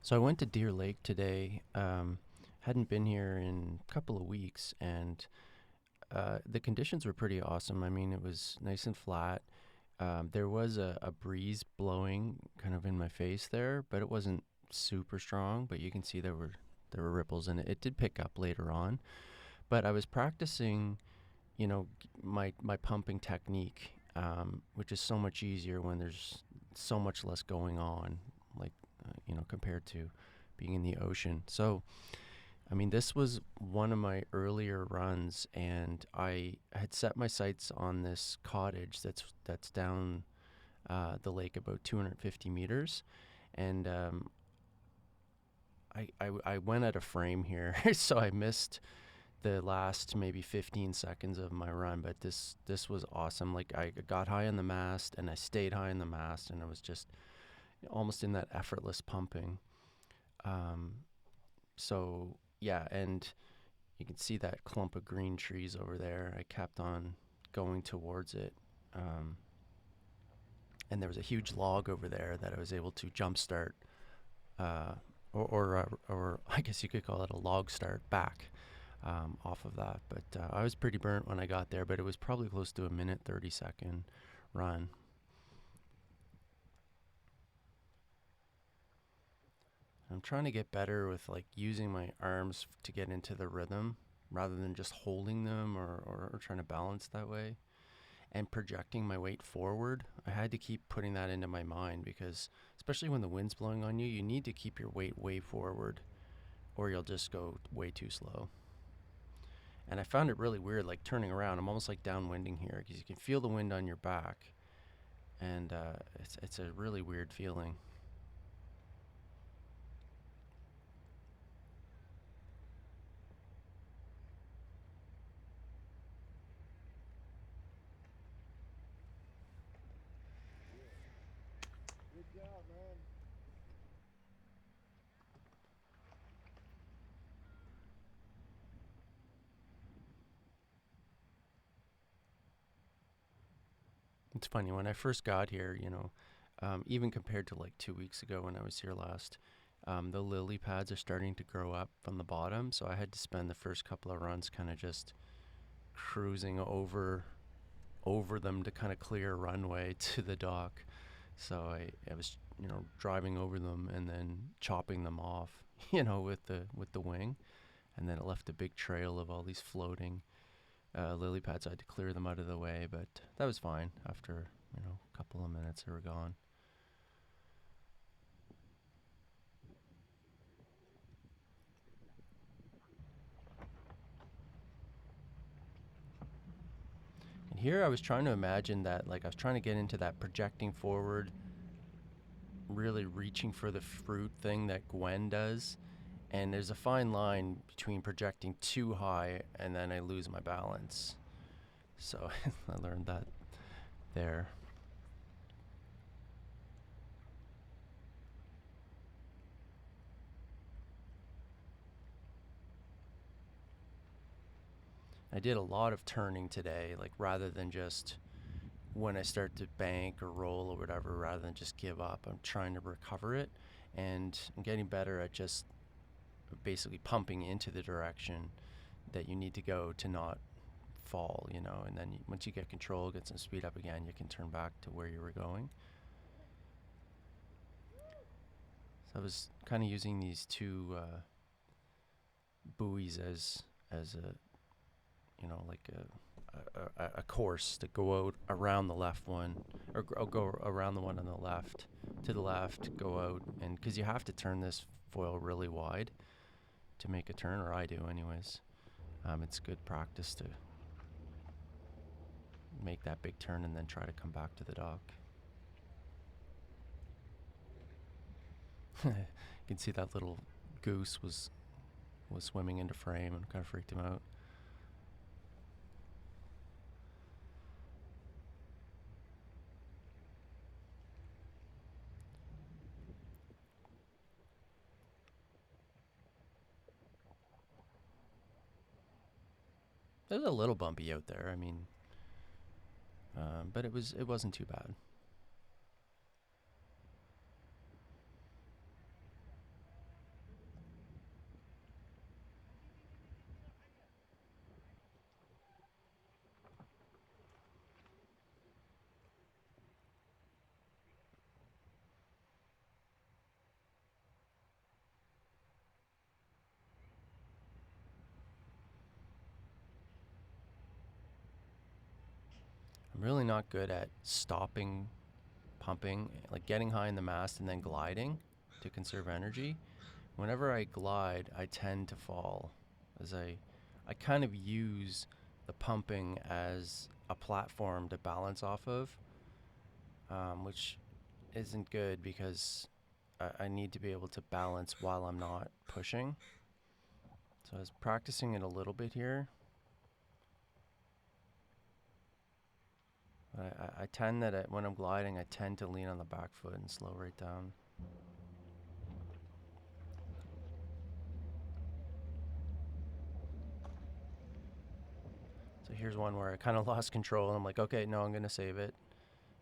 So I went to Deer Lake today. Hadn't been here in a couple of weeks, and the conditions were pretty awesome. I mean, it was nice and flat. There was a breeze blowing kind of in my face there, but it wasn't super strong. But you can see there were ripples, and it did pick up later on. But I was practicing, my pumping technique, which is so much easier when there's so much less going on, like compared to being in the ocean. So, I mean, this was one of my earlier runs, and I had set my sights on this cottage that's down the lake about 250 meters, and I went at a frame here, so I missed the last maybe 15 seconds of my run. But this was awesome. Like, I got high on the mast, and I stayed high on the mast, and I was just almost in that effortless pumping. Um, so yeah, and you can see that clump of green trees over there. I kept on going towards it. Um, and there was a huge log over there that I was able to jumpstart, uh, or I guess you could call it a log start back off of that. But I was pretty burnt when I got there, but it was probably close to a minute 30-second run. I'm trying to get better with like using my arms to get into the rhythm rather than just holding them or trying to balance that way and projecting my weight forward. I had to keep putting that into my mind because, especially when the wind's blowing on you, you need to keep your weight way forward or you'll just go way too slow. And I found it really weird, like turning around. I'm almost like downwinding here because you can feel the wind on your back, and it's a really weird feeling. Good job, man. It's funny when I first got here, even compared to like 2 weeks ago when I was here last. The lily pads are starting to grow up from the bottom, so I had to spend the first couple of runs kind of just cruising over them to kind of clear a runway to the dock. So I was driving over them and then chopping them off, with the wing, and then it left a big trail of all these floating lily pads. I had to clear them out of the way, but that was fine. After a couple of minutes, they were gone. And here I was trying to imagine that, like, I was trying to get into that projecting forward, really reaching for the fruit thing that Gwen does. And there's a fine line between projecting too high and then I lose my balance. So I learned that there. I did a lot of turning today, like rather than just when I start to bank or roll or whatever, rather than just give up, I'm trying to recover it. And I'm getting better at just basically pumping into the direction that you need to go to not fall. And then once you get control, get some speed up again, you can turn back to where you were going. So I was kind of using these two buoys as a like a course to go out around the left one, or go around the one on the left, to the left, go out, and because you have to turn this foil really wide to make a turn, or I do anyways. It's good practice to make that big turn and then try to come back to the dock. You can see that little goose was swimming into frame and kind of freaked him out. It was a little bumpy out there. I mean, but it wasn't too bad. I'm really not good at stopping pumping, like getting high in the mast and then gliding to conserve energy. Whenever I glide, I tend to fall as I kind of use the pumping as a platform to balance off of, which isn't good because I need to be able to balance while I'm not pushing. So I was practicing it a little bit here. I tend that when I'm gliding, I tend to lean on the back foot and slow right down. So here's one where I kind of lost control and I'm like, okay, no, I'm going to save it.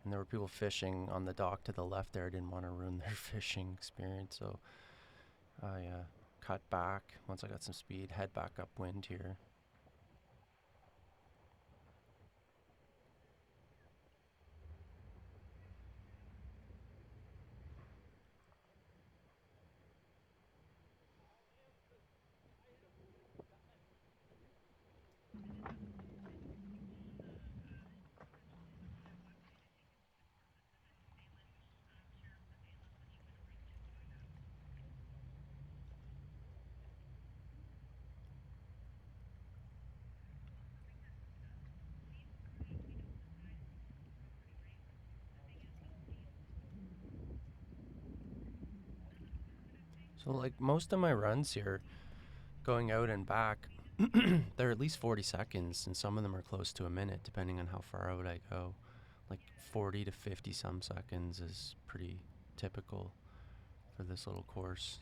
And there were people fishing on the dock to the left there. I didn't want to ruin their fishing experience. So I cut back once I got some speed, head back upwind here. So like most of my runs here, going out and back, they're at least 40 seconds, and some of them are close to a minute, depending on how far out I go. Like 40 to 50 some seconds is pretty typical for this little course,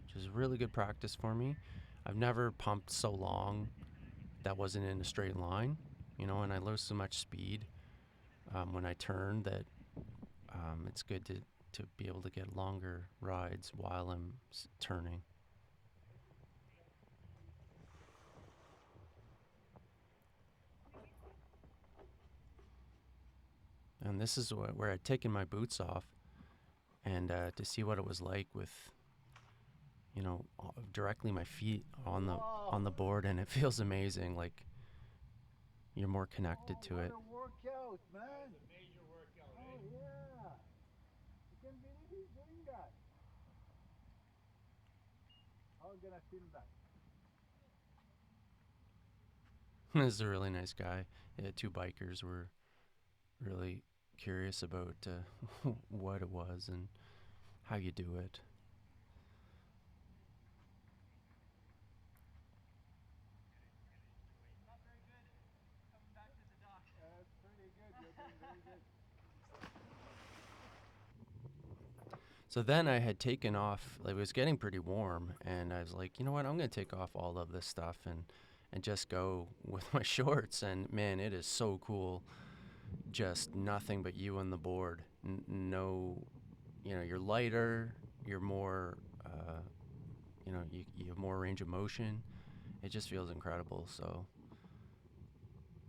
which is really good practice for me. I've never pumped so long that wasn't in a straight line, and I lose so much speed when I turn that it's good to be able to get longer rides while I'm turning. And this is where I'd taken my boots off and to see what it was like with directly my feet on the board, and it feels amazing. Like you're more connected to it. What a workout, man! It's a major workout, oh, right? Yeah, I can't believe he's doing that. How am I gonna film that? This is a really nice guy. Yeah, two bikers were really curious about what it was and how you do it. That's pretty good. You're doing very good. So then I had taken off, like it was getting pretty warm, and I was like, you know what, I'm gonna take off all of this stuff and just go with my shorts. And man, it is so cool. Just nothing but you on the board. No, you're lighter, you're more, you have more range of motion. It just feels incredible. So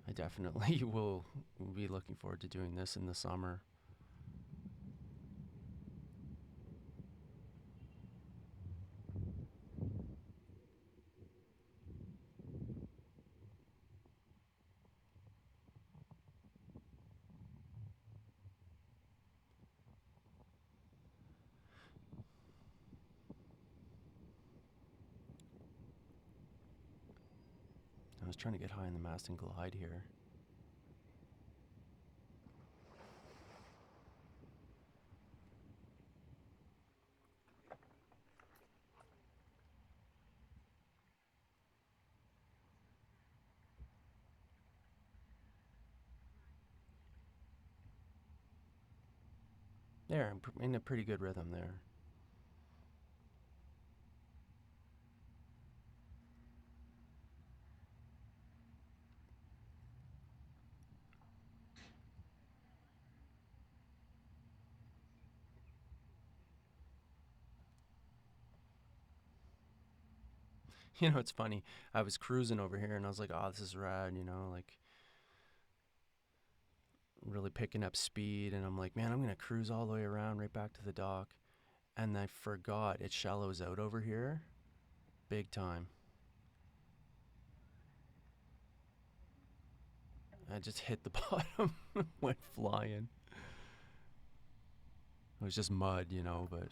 I definitely will be looking forward to doing this in the summer. I was trying to get high in the mast and glide here. There, I'm in a pretty good rhythm there. It's funny. I was cruising over here and I was like, oh, this is rad, like really picking up speed. And I'm like, man, I'm going to cruise all the way around right back to the dock. And I forgot it shallows out over here big time. I just hit the bottom, went flying. It was just mud, but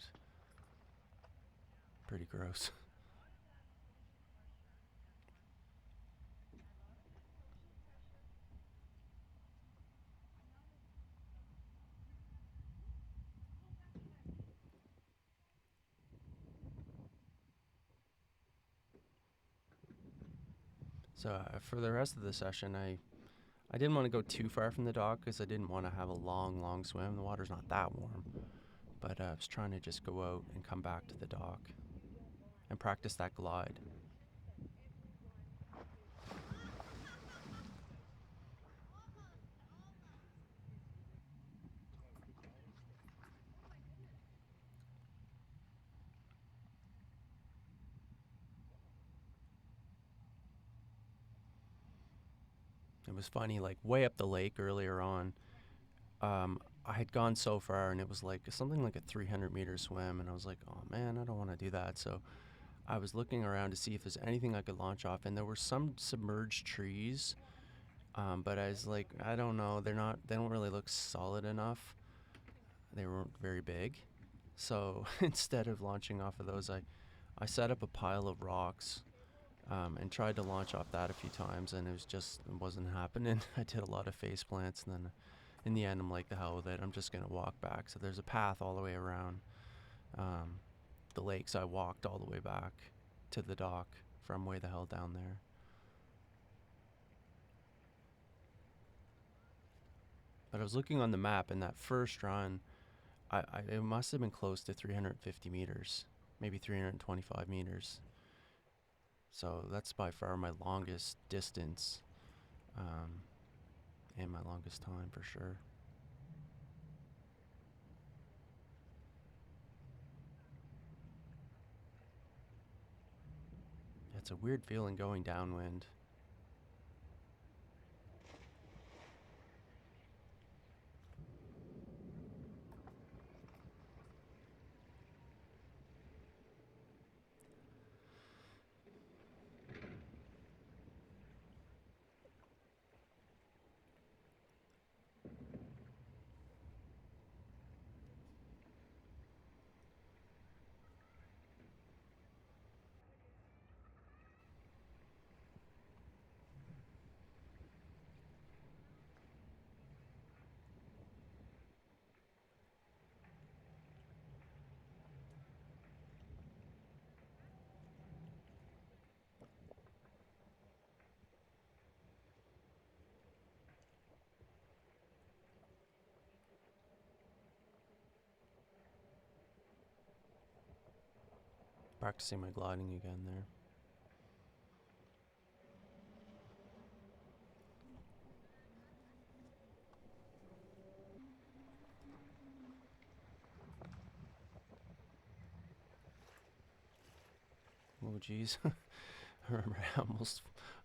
pretty gross. So for the rest of the session, I didn't want to go too far from the dock because I didn't want to have a long, long swim. The water's not that warm, but I was trying to just go out and come back to the dock and practice that glide. It was funny, like way up the lake earlier on. I had gone so far, and it was like something like a 300-meter swim, and I was like, "Oh man, I don't want to do that." So I was looking around to see if there's anything I could launch off, and there were some submerged trees. But I was like, I don't know, they don't really look solid enough. They weren't very big. So instead of launching off of those, I set up a pile of rocks and tried to launch off that a few times, and it wasn't happening. I did a lot of face plants, and then in the end, I'm like, the hell with it. I'm just gonna walk back. So there's a path all the way around um, the lake, so I walked all the way back to the dock from way the hell down there. But I was looking on the map, and that first run, it must have been close to 350 meters, maybe 325 meters. So that's by far my longest distance um, and my longest time for sure. It's a weird feeling going downwind. Practicing my gliding again there. Oh geez. I remember I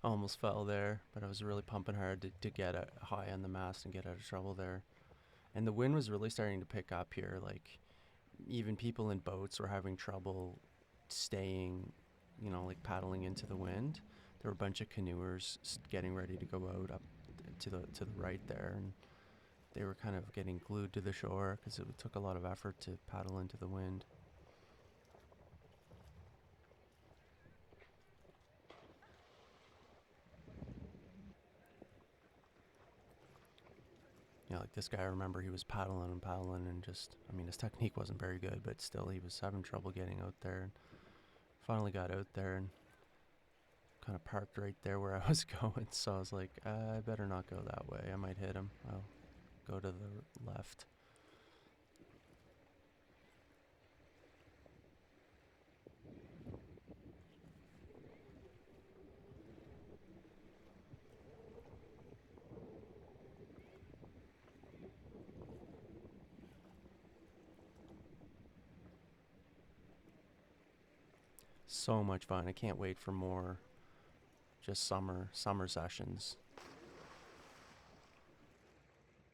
almost fell there, but I was really pumping hard to get high on the mast and get out of trouble there. And the wind was really starting to pick up here. Like even people in boats were having trouble staying, like paddling into the wind. There were a bunch of canoers getting ready to go out up to the right there, and they were kind of getting glued to the shore because it took a lot of effort to paddle into the wind. Like this guy, I remember he was paddling and paddling, and his technique wasn't very good, but still he was having trouble getting out there. And finally got out there and kind of parked right there where I was going. So I was like, I better not go that way. I might hit him. I'll go to the left. So much fun. I can't wait for more just summer sessions.